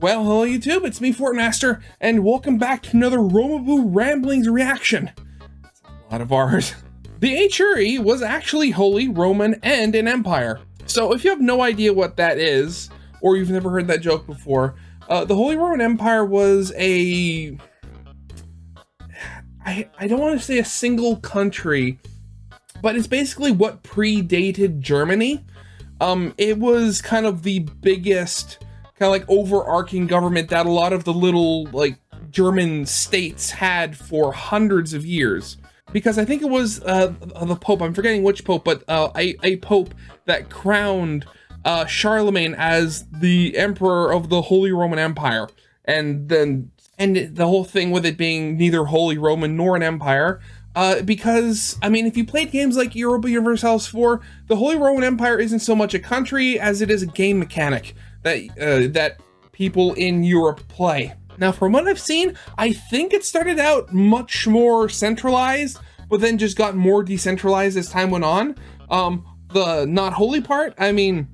Well, hello YouTube, it's me, Fortmaster, and welcome back to another Romaboo Ramblings reaction. It's a lot of ours. The HRE was actually Holy Roman and an empire. So if you have no idea what that is, or you've never heard that joke before, the Holy Roman Empire was I don't want to say a single country, but it's basically what predated Germany. It was kind of the biggest kind of like overarching government that a lot of the little like German states had for hundreds of years. Because I think it was the Pope, I'm forgetting which Pope, but a Pope that crowned Charlemagne as the Emperor of the Holy Roman Empire. And the whole thing with it being neither Holy Roman nor an empire, because, I mean, if you played games like Europa Universalis 4, the Holy Roman Empire isn't so much a country as it is a game mechanic that people in Europe play. Now, from what I've seen, I think it started out much more centralized, but then just got more decentralized as time went on. The not holy part, I mean,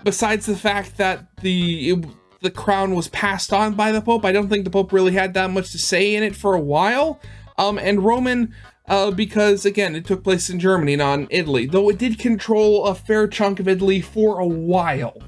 besides the fact that the crown was passed on by the Pope, I don't think the Pope really had that much to say in it for a while. And Roman, because again, it took place in Germany, not in Italy, though it did control a fair chunk of Italy for a while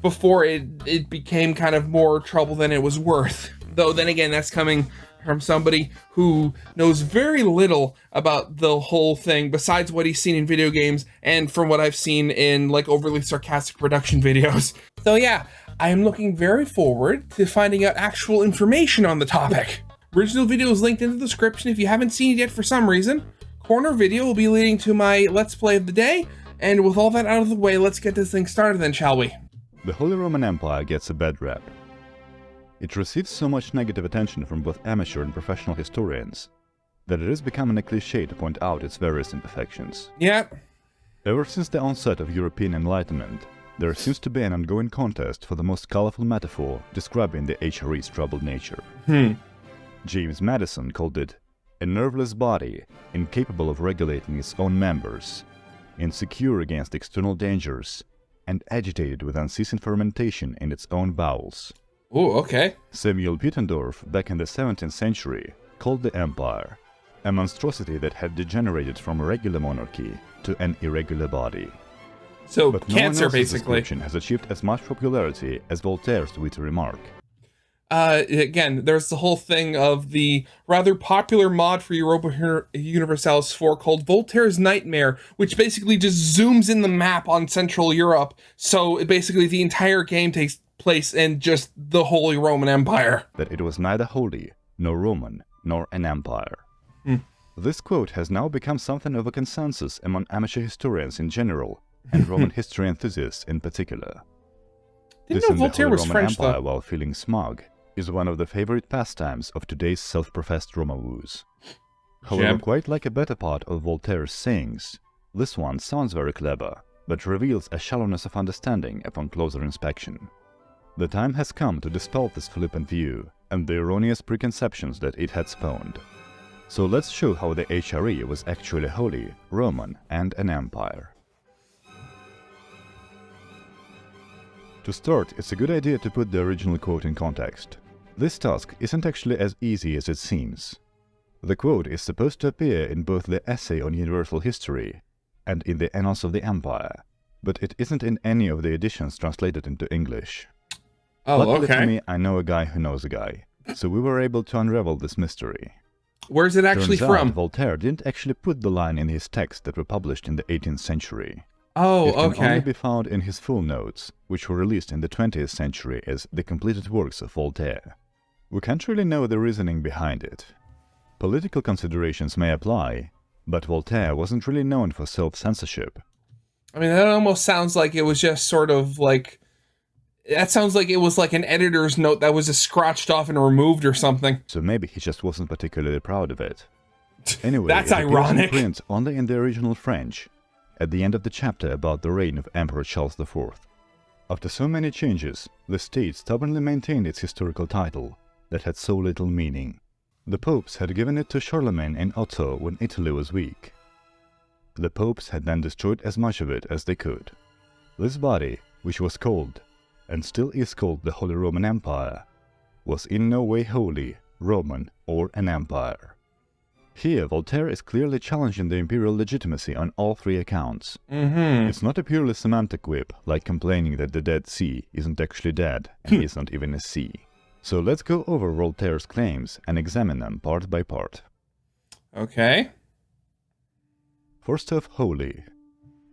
before it became kind of more trouble than it was worth. Though then again, that's coming from somebody who knows very little about the whole thing besides what he's seen in video games and from what I've seen in like overly sarcastic production videos. So yeah, I am looking very forward to finding out actual information on the topic. Original video is linked in the description if you haven't seen it yet for some reason. Corner video will be leading to my Let's Play of the day. And with all that out of the way, let's get this thing started then, shall we? The Holy Roman Empire gets a bad rap. It receives so much negative attention from both amateur and professional historians that it is becoming a cliché to point out its various imperfections. Yeah. Ever since the onset of European Enlightenment, there seems to be an ongoing contest for the most colorful metaphor describing the HRE's troubled nature. James Madison called it a nerveless body, incapable of regulating its own members, insecure against external dangers, and agitated with unceasing fermentation in its own bowels. Oh, okay. Samuel Pittendorf, back in the 17th century, called the empire a monstrosity that had degenerated from a regular monarchy to an irregular body. So, But cancer, no one else's basically. description has achieved as much popularity as Voltaire's witty remark. Again, there's the whole thing of the rather popular mod for Europa Universalis 4 called Voltaire's Nightmare, which basically just zooms in the map on Central Europe, so basically the entire game takes place in just the Holy Roman Empire. That it was neither holy, nor Roman, nor an empire. This quote has now become something of a consensus among amateur historians in general, and Roman history enthusiasts in particular. Didn't know Voltaire was French, Empire though. While feeling smug is one of the favorite pastimes of today's self-professed Romawoos. However, quite like a better part of Voltaire's sayings, this one sounds very clever, but reveals a shallowness of understanding upon closer inspection. The time has come to dispel this flippant view and the erroneous preconceptions that it had spawned. So let's show how the HRE was actually holy, Roman, and an empire. To start, it's a good idea to put the original quote in context. This task isn't actually as easy as it seems. The quote is supposed to appear in both the essay on universal history and in the Annals of the Empire, but it isn't in any of the editions translated into English. Oh, Luckily okay. for me, I know a guy who knows a guy, so we were able to unravel this mystery. Where's it actually Turns out from? Voltaire didn't actually put the line in his texts that were published in the 18th century. Oh, It can okay. only be found in his full notes, which were released in the 20th century as the completed works of Voltaire. We can't really know the reasoning behind it. Political considerations may apply, but Voltaire wasn't really known for self-censorship. I mean, that almost sounds like it was just sort of like... That sounds like it was like an editor's note that was just scratched off and removed or something. So maybe he just wasn't particularly proud of it. Anyway, That's it appears ironic. in print only in the original French, at the end of the chapter about the reign of Emperor Charles IV. After so many changes, the state stubbornly maintained its historical title, that had so little meaning. The popes had given it to Charlemagne and Otto when Italy was weak. The popes had then destroyed as much of it as they could. This body, which was called and still is called the Holy Roman Empire, was in no way holy, Roman, or an empire. Here, Voltaire is clearly challenging the imperial legitimacy on all three accounts. It's not a purely semantic quip, like complaining that the Dead Sea isn't actually dead and is not even a sea. So let's go over Voltaire's claims and examine them part by part. Okay. First off, holy.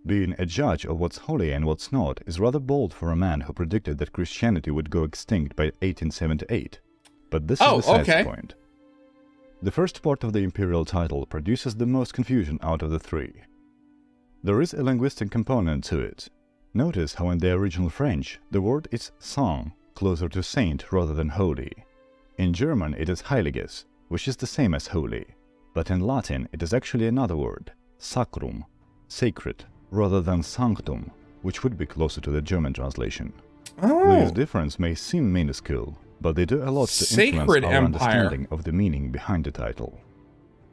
Being a judge of what's holy and what's not is rather bold for a man who predicted that Christianity would go extinct by 1878. But this is the side point. The first part of the imperial title produces the most confusion out of the three. There is a linguistic component to it. Notice how in the original French, the word is saint, closer to saint rather than holy. In German it is heiliges, which is the same as holy, but in Latin it is actually another word, sacrum, sacred, rather than sanctum, which would be closer to the German translation. This difference may seem minuscule, but they do a lot to influence our understanding of the meaning behind the title.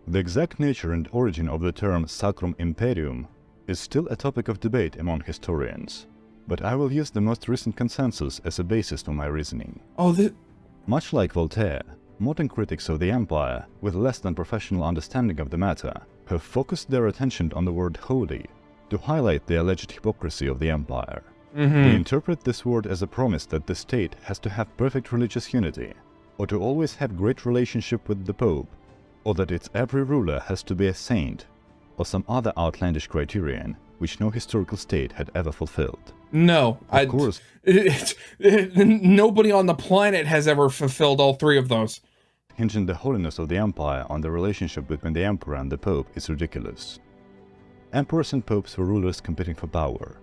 The exact nature and origin of the term Sacrum Imperium is still a topic of debate among historians, but I will use the most recent consensus as a basis for my reasoning. Much like Voltaire, modern critics of the empire, with less than professional understanding of the matter, have focused their attention on the word holy to highlight the alleged hypocrisy of the empire. They interpret this word as a promise that the state has to have perfect religious unity, or to always have great relationship with the Pope, or that its every ruler has to be a saint, or some other outlandish criterion which no historical state had ever fulfilled. No, of course. Nobody on the planet has ever fulfilled all three of those. Hinging the holiness of the empire on the relationship between the emperor and the Pope is ridiculous. Emperors and popes were rulers competing for power.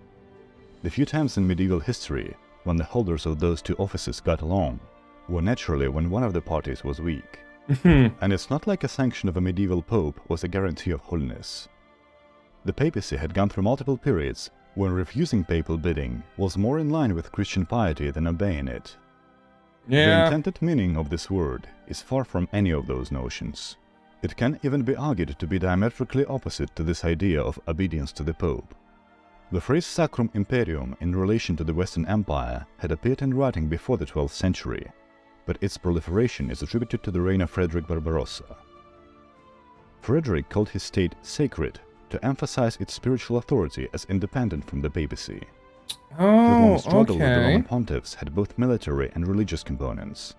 The few times in medieval history when the holders of those two offices got along were naturally when one of the parties was weak. And it's not like a sanction of a medieval pope was a guarantee of holiness. The papacy had gone through multiple periods when refusing papal bidding was more in line with Christian piety than obeying it. The intended meaning of this word is far from any of those notions. It can even be argued to be diametrically opposite to this idea of obedience to the Pope. The phrase Sacrum Imperium in relation to the Western Empire had appeared in writing before the 12th century, but its proliferation is attributed to the reign of Frederick Barbarossa. Frederick called his state sacred to emphasize its spiritual authority as independent from the papacy. The long struggle with the Roman pontiffs had both military and religious components.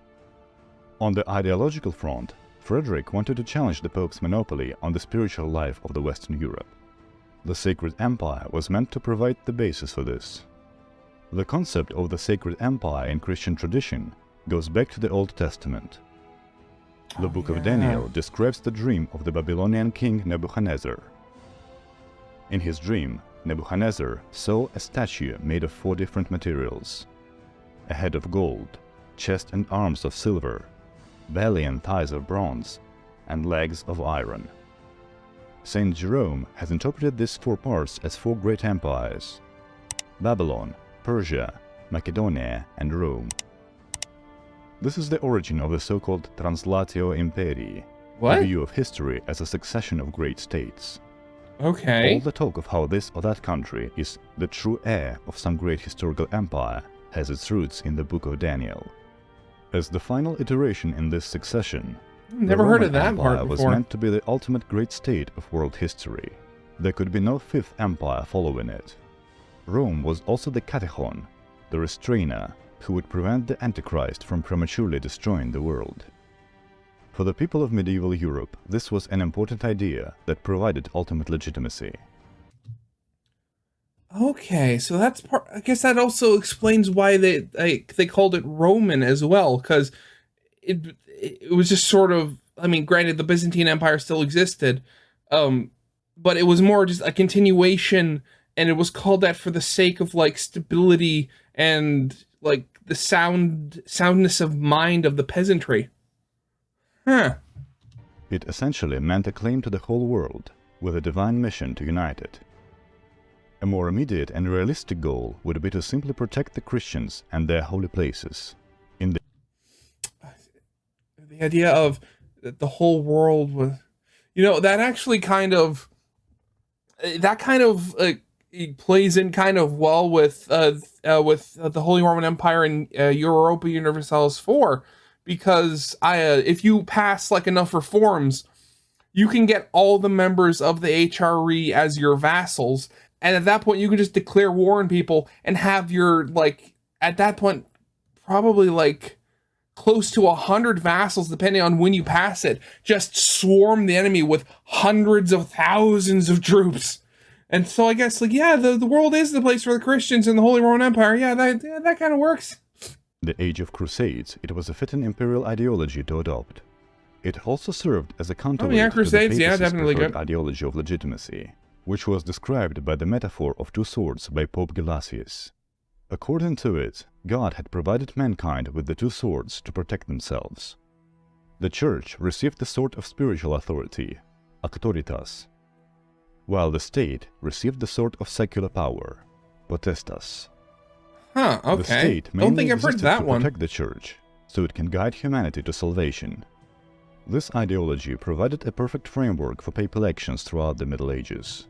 On the ideological front, Frederick wanted to challenge the Pope's monopoly on the spiritual life of the Western Europe. The Sacred Empire was meant to provide the basis for this. The concept of the Sacred Empire in Christian tradition goes back to the Old Testament. The Book of Daniel describes the dream of the Babylonian king Nebuchadnezzar. In his dream, Nebuchadnezzar saw a statue made of 4 different materials: a head of gold, chest and arms of silver, belly and thighs of bronze, and legs of iron. Saint Jerome has interpreted these 4 parts as 4 great empires: Babylon, Persia, Macedonia, and Rome. This is the origin of the so-called Translatio Imperii, a view of history as a succession of great states. All the talk of how this or that country is the true heir of some great historical empire has its roots in the Book of Daniel. As the final iteration in this succession, never heard of that Empire part was before. meant to be the ultimate great state of world history. There could be no 5th empire following it. Rome was also the katechon, the restrainer, who would prevent the Antichrist from prematurely destroying the world. For the people of medieval Europe, this was an important idea that provided ultimate legitimacy. Okay, so that's part. I guess that also explains why they called it Roman as well, because it was just sort of. I mean, granted, the Byzantine Empire still existed, but it was more just a continuation, and it was called that for the sake of like stability and like the soundness of mind of the peasantry. It essentially meant a claim to the whole world, with a divine mission to unite it. A more immediate and realistic goal would be to simply protect the Christians and their holy places. The idea of the whole world was, that actually kind of it plays in kind of well with the Holy Roman Empire and Europa Universalis 4, because if you pass like enough reforms, you can get all the members of the HRE as your vassals, and at that point you can just declare war on people and have your, like, at that point probably like close to 100 vassals, depending on when you pass it, just swarm the enemy with hundreds of thousands of troops. And so I guess, like, yeah, the world is the place for the Christians in the Holy Roman Empire. Yeah, that kind of works. The Age of Crusades, it was a fitting imperial ideology to adopt. It also served as a counterweight to the papacy's preferred ideology of legitimacy, which was described by the metaphor of two swords by Pope Gelasius. According to it, God had provided mankind with the two swords to protect themselves. The Church received the sword of spiritual authority, auctoritas, while the state received the sword of secular power, potestas. Huh, okay. The state mainly existed to protect the Church, so it can guide humanity to salvation. This ideology provided a perfect framework for papal elections throughout the Middle Ages.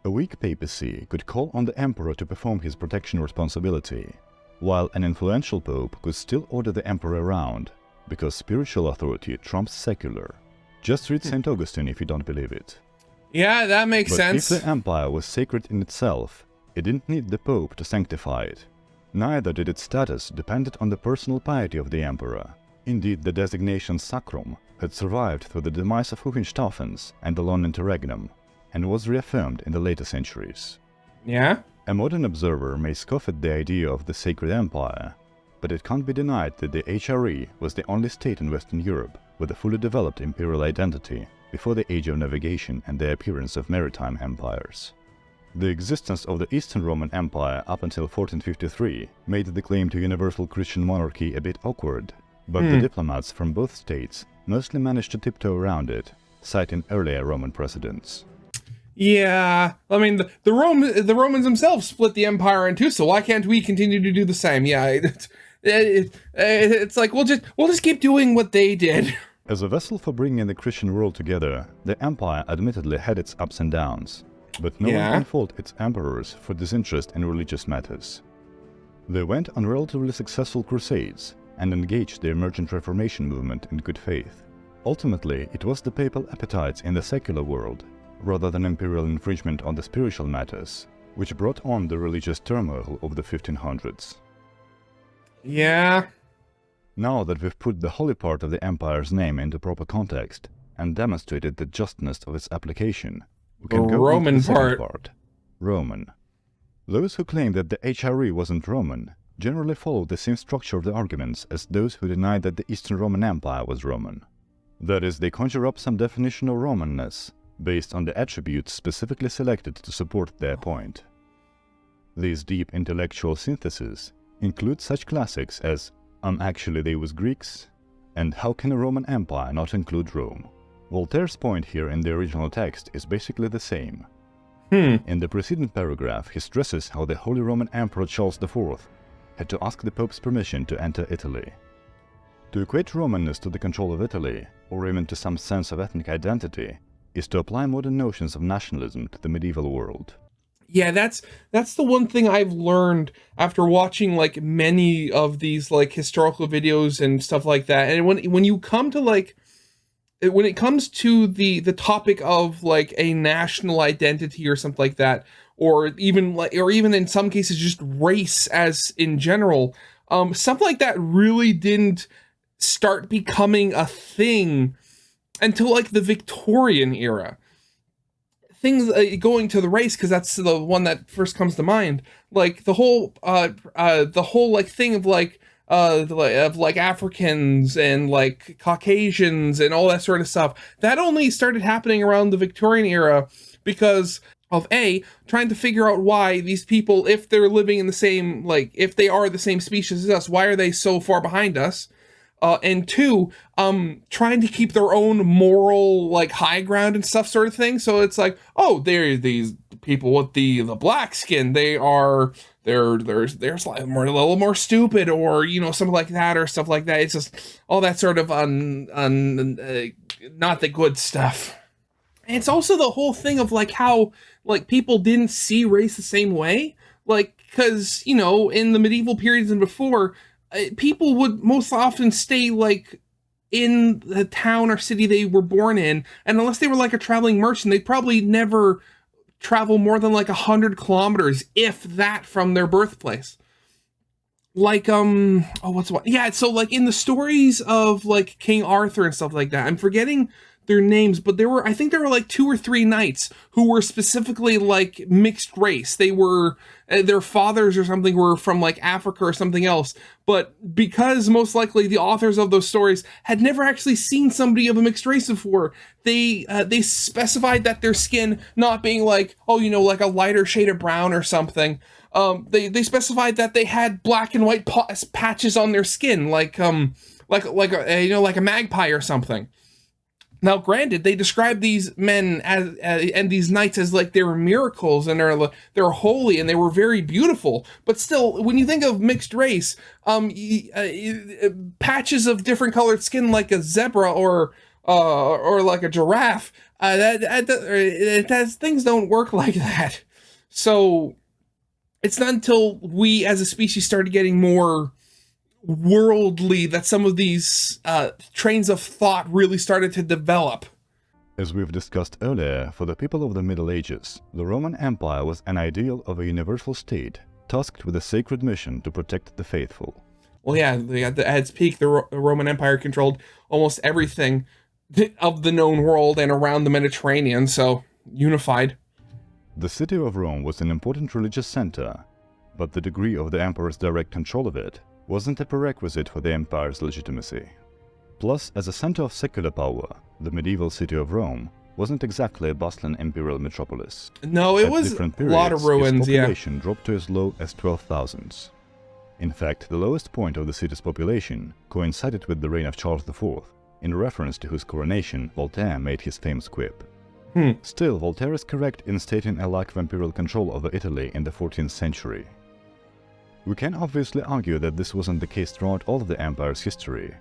A weak papacy could call on the emperor to perform his protection responsibility, while an influential pope could still order the emperor around, because spiritual authority trumps secular. Just read St. Augustine if you don't believe it. Yeah, that makes sense. If the empire was sacred in itself, it didn't need the pope to sanctify it. Neither did its status depend on the personal piety of the emperor. Indeed, the designation sacrum had survived through the demise of Hohenstaufens and the Lone Interregnum, and was reaffirmed in the later centuries. Yeah? A modern observer may scoff at the idea of the sacred empire, but it can't be denied that the HRE was the only state in Western Europe with a fully developed imperial identity before the age of navigation and the appearance of maritime empires. The existence of the Eastern Roman Empire up until 1453 made the claim to universal Christian monarchy a bit awkward, but the diplomats from both states mostly managed to tiptoe around it, citing earlier Roman precedents. Yeah, I mean, the Romans themselves split the empire in two, so why can't we continue to do the same? Yeah, it's like, we'll just keep doing what they did. As a vessel for bringing the Christian world together, the empire admittedly had its ups and downs, but no one can fault its emperors for disinterest in religious matters. They went on relatively successful crusades and engaged the emergent Reformation movement in good faith. Ultimately, it was the papal appetites in the secular world, rather than imperial infringement on the spiritual matters, which brought on the religious turmoil of the 1500s. Yeah. Now that we've put the holy part of the empire's name into proper context and demonstrated the justness of its application, we can go on to the second part. Roman. Those who claim that the HRE wasn't Roman generally follow the same structure of the arguments as those who deny that the Eastern Roman Empire was Roman. That is, they conjure up some definition of Romanness based on the attributes specifically selected to support their point. These deep intellectual syntheses include such classics as actually they was Greeks, and how can a Roman Empire not include Rome? Voltaire's point here in the original text is basically the same. In the preceding paragraph, he stresses how the Holy Roman Emperor Charles IV had to ask the Pope's permission to enter Italy. To equate Romanness to the control of Italy, or even to some sense of ethnic identity, is to apply modern notions of nationalism to the medieval world. Yeah, that's the one thing I've learned after watching like many of these like historical videos and stuff like that. And when you come to like, when it comes to the topic of like a national identity or something like that, or even in some cases just race as in general, something like that really didn't start becoming a thing until like the Victorian era. Things going to the race, because that's the one that first comes to mind. Like the whole like thing of like Africans and like Caucasians and all that sort of stuff. That only started happening around the Victorian era because of trying to figure out why these people, if they're living in the same, like if they are the same species as us, why are they so far behind us? And two, trying to keep their own moral, like, high ground and stuff sort of thing. So it's like, oh, they're these people with the black skin. They're slightly more, a little more stupid, or, you know, something like that, or stuff like that. It's just all that sort of not the good stuff. it's also the whole thing of like how like people didn't see race the same way, like because in the medieval periods and before, people would most often stay like in the town or city they were born in, and unless they were like a traveling merchant, they'd probably never travel more than like 100 kilometers, if that, from their birthplace. Like yeah, so like in the stories of like King Arthur and stuff like that, I'm forgetting their names, but I think there were like 2 or 3 knights who were specifically like mixed race. They were their fathers or something were from like Africa or something else, but because most likely the authors of those stories had never actually seen somebody of a mixed race before, they specified that their skin not being like, like a lighter shade of brown or something. They specified that they had black and white patches on their skin, like a magpie or something. Now, granted, they describe these men as and these knights as like they were miracles and they're holy and they were very beautiful. But still, when you think of mixed race, patches of different colored skin like a zebra or like a giraffe, things don't work like that. So it's not until we as a species started getting more worldly that some of these trains of thought really started to develop. As we've discussed earlier, for the people of the Middle Ages, the Roman Empire was an ideal of a universal state, tasked with a sacred mission to protect the faithful. Well, yeah, at its peak, the Roman Empire controlled almost everything of the known world and around the Mediterranean, so unified. The city of Rome was an important religious center, but the degree of the emperor's direct control of it wasn't a prerequisite for the empire's legitimacy. Plus, as a center of secular power, the medieval city of Rome wasn't exactly a bustling imperial metropolis. No, it was a lot of ruins, its population dropped to as low as 12,000. In fact, the lowest point of the city's population coincided with the reign of Charles IV, in reference to whose coronation Voltaire made his famous quip. Still, Voltaire is correct in stating a lack of imperial control over Italy in the 14th century. We can obviously argue that this wasn't the case throughout all of the empire's history.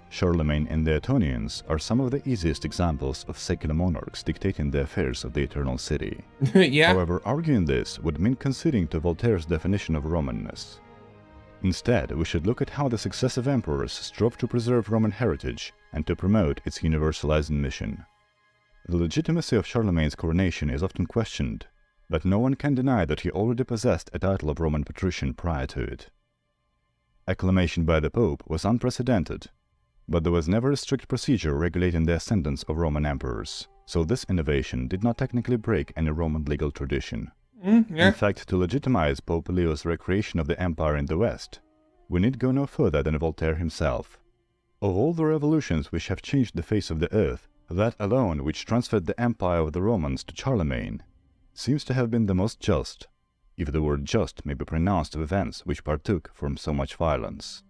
Charlemagne and the Ettonians are some of the easiest examples of secular monarchs dictating the affairs of the Eternal City. Yeah. However, arguing this would mean conceding to Voltaire's definition of Romanness. Instead, we should look at how the successive emperors strove to preserve Roman heritage and to promote its universalizing mission. The legitimacy of Charlemagne's coronation is often questioned, but no one can deny that he already possessed a title of Roman patrician prior to it. Acclamation by the Pope was unprecedented, but there was never a strict procedure regulating the ascendance of Roman emperors, so this innovation did not technically break any Roman legal tradition. Yeah. In fact, to legitimize Pope Leo's recreation of the empire in the West, we need go no further than Voltaire himself. Of all the revolutions which have changed the face of the earth, that alone which transferred the empire of the Romans to Charlemagne seems to have been the most just, if the word just may be pronounced of events which partook from so much violence.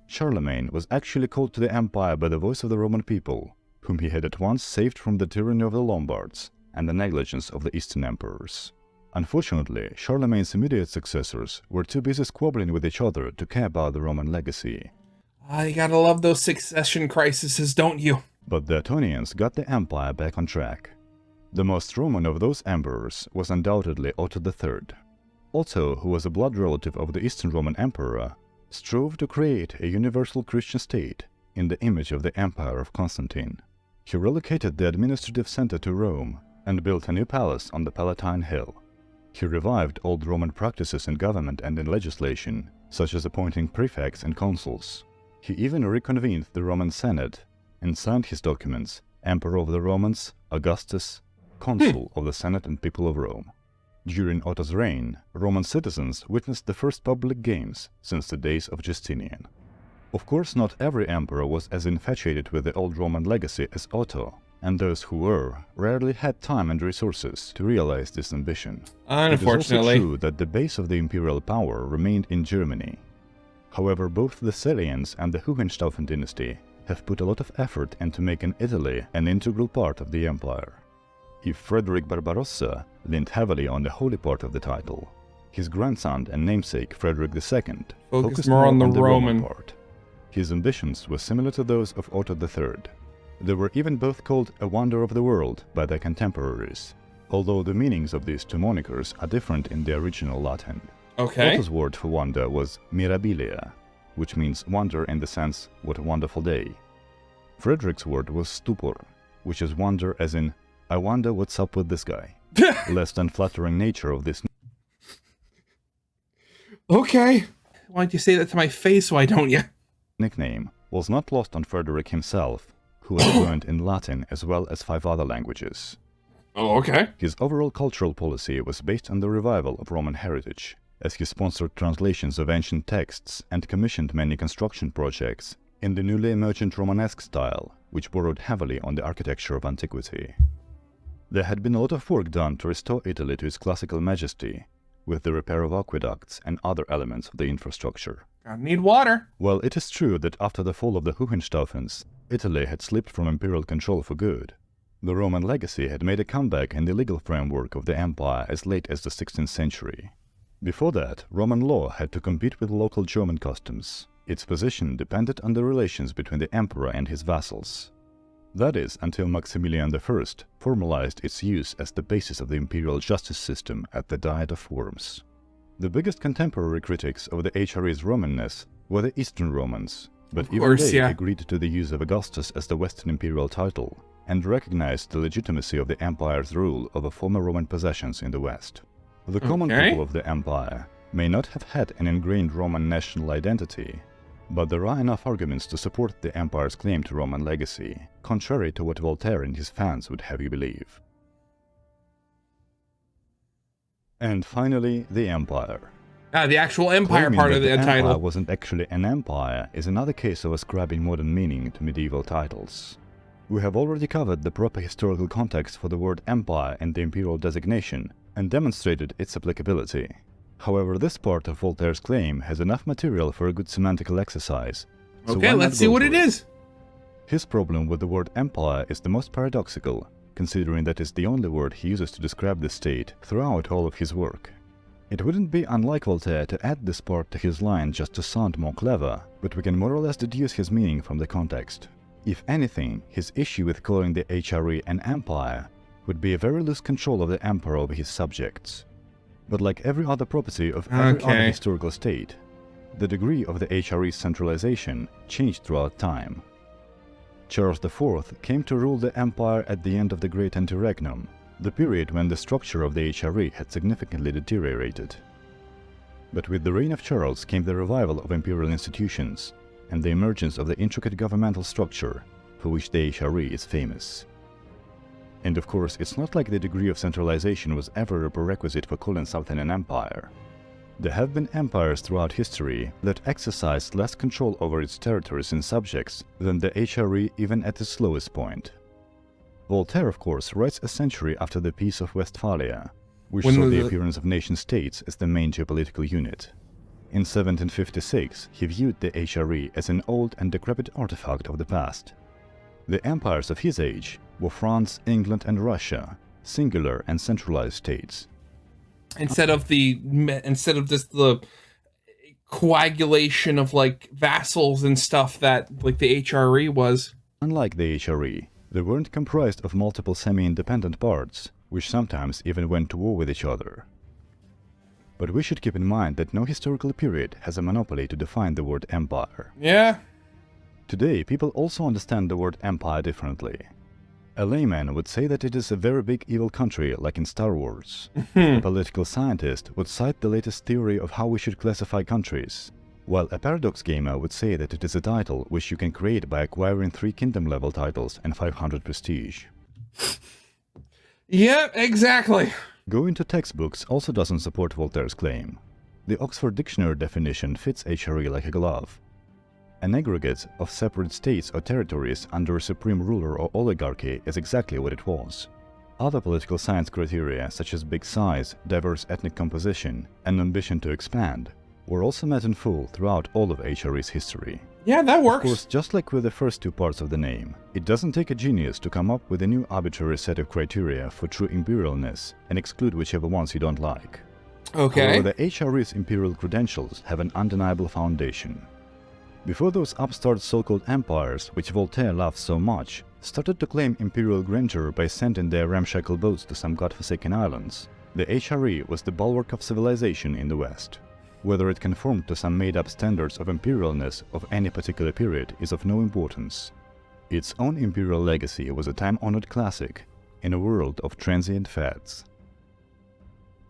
Charlemagne was actually called to the empire by the voice of the Roman people, whom he had at once saved from the tyranny of the Lombards and the negligence of the Eastern emperors. Unfortunately, Charlemagne's immediate successors were too busy squabbling with each other to care about the Roman legacy. You gotta love those succession crises, don't you? But the Ettonians got the empire back on track. The most Roman of those emperors was undoubtedly Otto III. Otto, who was a blood relative of the Eastern Roman Emperor, strove to create a universal Christian state in the image of the Empire of Constantine. He relocated the administrative center to Rome and built a new palace on the Palatine Hill. He revived old Roman practices in government and in legislation, such as appointing prefects and consuls. He even reconvened the Roman Senate and signed his documents, Emperor of the Romans, Augustus, Consul of the Senate and People of Rome. During Otto's reign, Roman citizens witnessed the first public games since the days of Justinian. Of course, not every emperor was as infatuated with the old Roman legacy as Otto, and those who were rarely had time and resources to realize this ambition. Unfortunately. It is also true that the base of the imperial power remained in Germany. However, both the Salians and the Hohenstaufen dynasty have put a lot of effort into making Italy an integral part of the empire. If Frederick Barbarossa leaned heavily on the holy part of the title, his grandson and namesake Frederick II focused more on the Roman part. His ambitions were similar to those of Otto III. They were even both called a wonder of the world by their contemporaries, although the meanings of these two monikers are different in the original Latin. Okay. Otto's word for wonder was mirabilia, which means wonder in the sense, what a wonderful day. Frederick's word was stupor, which is wonder as in, I wonder what's up with this guy. Less than flattering nature of this Okay. Why don't you say that to my face, why don't you? nickname was not lost on Frederick himself, who was fluent in Latin as well as 5 other languages. Oh, okay. His overall cultural policy was based on the revival of Roman heritage, as he sponsored translations of ancient texts and commissioned many construction projects in the newly emergent Romanesque style, which borrowed heavily on the architecture of antiquity. There had been a lot of work done to restore Italy to its classical majesty, with the repair of aqueducts and other elements of the infrastructure. I need water. Well, it is true that after the fall of the Hohenstaufens, Italy had slipped from imperial control for good. The Roman legacy had made a comeback in the legal framework of the empire as late as the 16th century. Before that, Roman law had to compete with local German customs. Its position depended on the relations between the emperor and his vassals. That is, until Maximilian I formalized its use as the basis of the imperial justice system at the Diet of Worms. The biggest contemporary critics of the HRE's Romanness were the Eastern Romans, but even they agreed to the use of Augustus as the Western imperial title, and recognized the legitimacy of the empire's rule over former Roman possessions in the West. The common people of the empire may not have had an ingrained Roman national identity, but there are enough arguments to support the empire's claim to Roman legacy, contrary to what Voltaire and his fans would have you believe. And finally, the empire. The actual empire Claiming part of the that title. empire wasn't actually an empire is another case of ascribing modern meaning to medieval titles. We have already covered the proper historical context for the word empire and the imperial designation, and demonstrated its applicability. However, this part of Voltaire's claim has enough material for a good semantical exercise. So okay, let's see what it is. His problem with the word empire is the most paradoxical, considering that it's the only word he uses to describe the state throughout all of his work. It wouldn't be unlike Voltaire to add this part to his line just to sound more clever, but we can more or less deduce his meaning from the context. If anything, his issue with calling the HRE an empire would be a very loose control of the emperor over his subjects. But like every other property of every other historical state, the degree of the HRE's centralization changed throughout time. Charles IV came to rule the empire at the end of the Great Interregnum, the period when the structure of the HRE had significantly deteriorated. But with the reign of Charles came the revival of imperial institutions and the emergence of the intricate governmental structure for which the HRE is famous. And of course, it's not like the degree of centralization was ever a prerequisite for calling something an empire. There have been empires throughout history that exercised less control over its territories and subjects than the HRE even at its lowest point. Voltaire, of course, writes a century after the Peace of Westphalia, which saw the appearance of nation-states as the main geopolitical unit. In 1756, he viewed the HRE as an old and decrepit artifact of the past. The empires of his age were France, England, and Russia, singular and centralized states. Instead of just the coagulation of like vassals and stuff that like the HRE was. Unlike the HRE, they weren't comprised of multiple semi-independent parts, which sometimes even went to war with each other. But we should keep in mind that no historical period has a monopoly to define the word empire. Yeah. Today, people also understand the word empire differently. A layman would say that it is a very big evil country, like in Star Wars. A political scientist would cite the latest theory of how we should classify countries, while a paradox gamer would say that it is a title which you can create by acquiring 3 kingdom level titles and 500 prestige. Yeah, exactly. Going to textbooks also doesn't support Voltaire's claim. The Oxford Dictionary definition fits HRE like a glove. An aggregate of separate states or territories under a supreme ruler or oligarchy is exactly what it was. Other political science criteria, such as big size, diverse ethnic composition, and ambition to expand, were also met in full throughout all of HRE's history. Yeah, that works. Of course, just like with the first 2 parts of the name, it doesn't take a genius to come up with a new arbitrary set of criteria for true imperialness and exclude whichever ones you don't like. Okay. However, the HRE's imperial credentials have an undeniable foundation. Before those upstart so-called empires, which Voltaire loved so much, started to claim imperial grandeur by sending their ramshackle boats to some godforsaken islands, the HRE was the bulwark of civilization in the West. Whether it conformed to some made-up standards of imperialness of any particular period is of no importance. Its own imperial legacy was a time-honored classic in a world of transient fads.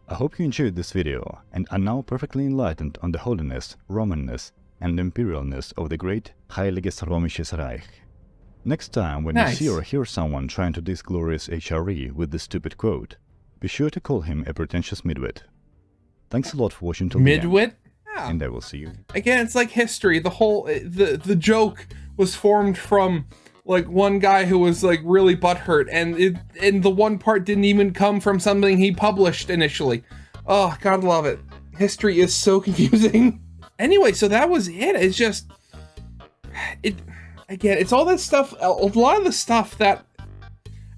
I hope you enjoyed this video and are now perfectly enlightened on the holiness, Romanness, and imperialness of the great Heiliges Römisches Reich. Next time when you see or hear someone trying to diss glorious HRE with this stupid quote, be sure to call him a pretentious midwit. Thanks a lot for watching till the end. Midwit? Yeah. And I will see you. Again, it's like history. The whole the joke was formed from like one guy who was like really butthurt, and the one part didn't even come from something he published initially. Oh, God love it. History is so confusing. Anyway, so that was it. It's just again, it's all this stuff, a lot of the stuff that,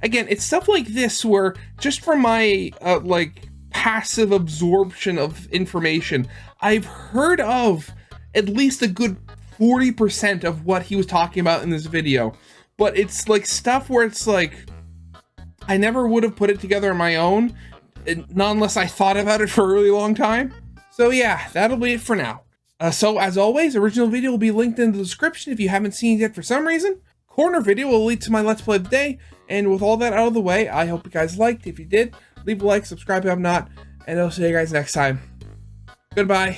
again, it's stuff like this where just from my like passive absorption of information, I've heard of at least a good 40% of what he was talking about in this video. But it's like stuff where it's like, I never would have put it together on my own, not unless I thought about it for a really long time. So yeah, that'll be it for now. So as always, original video will be linked in the description if you haven't seen it yet for some reason. Corner video will lead to my Let's Play of the day. And with all that out of the way, I hope you guys liked. If you did, leave a like, subscribe if you have not, and I'll see you guys next time. Goodbye.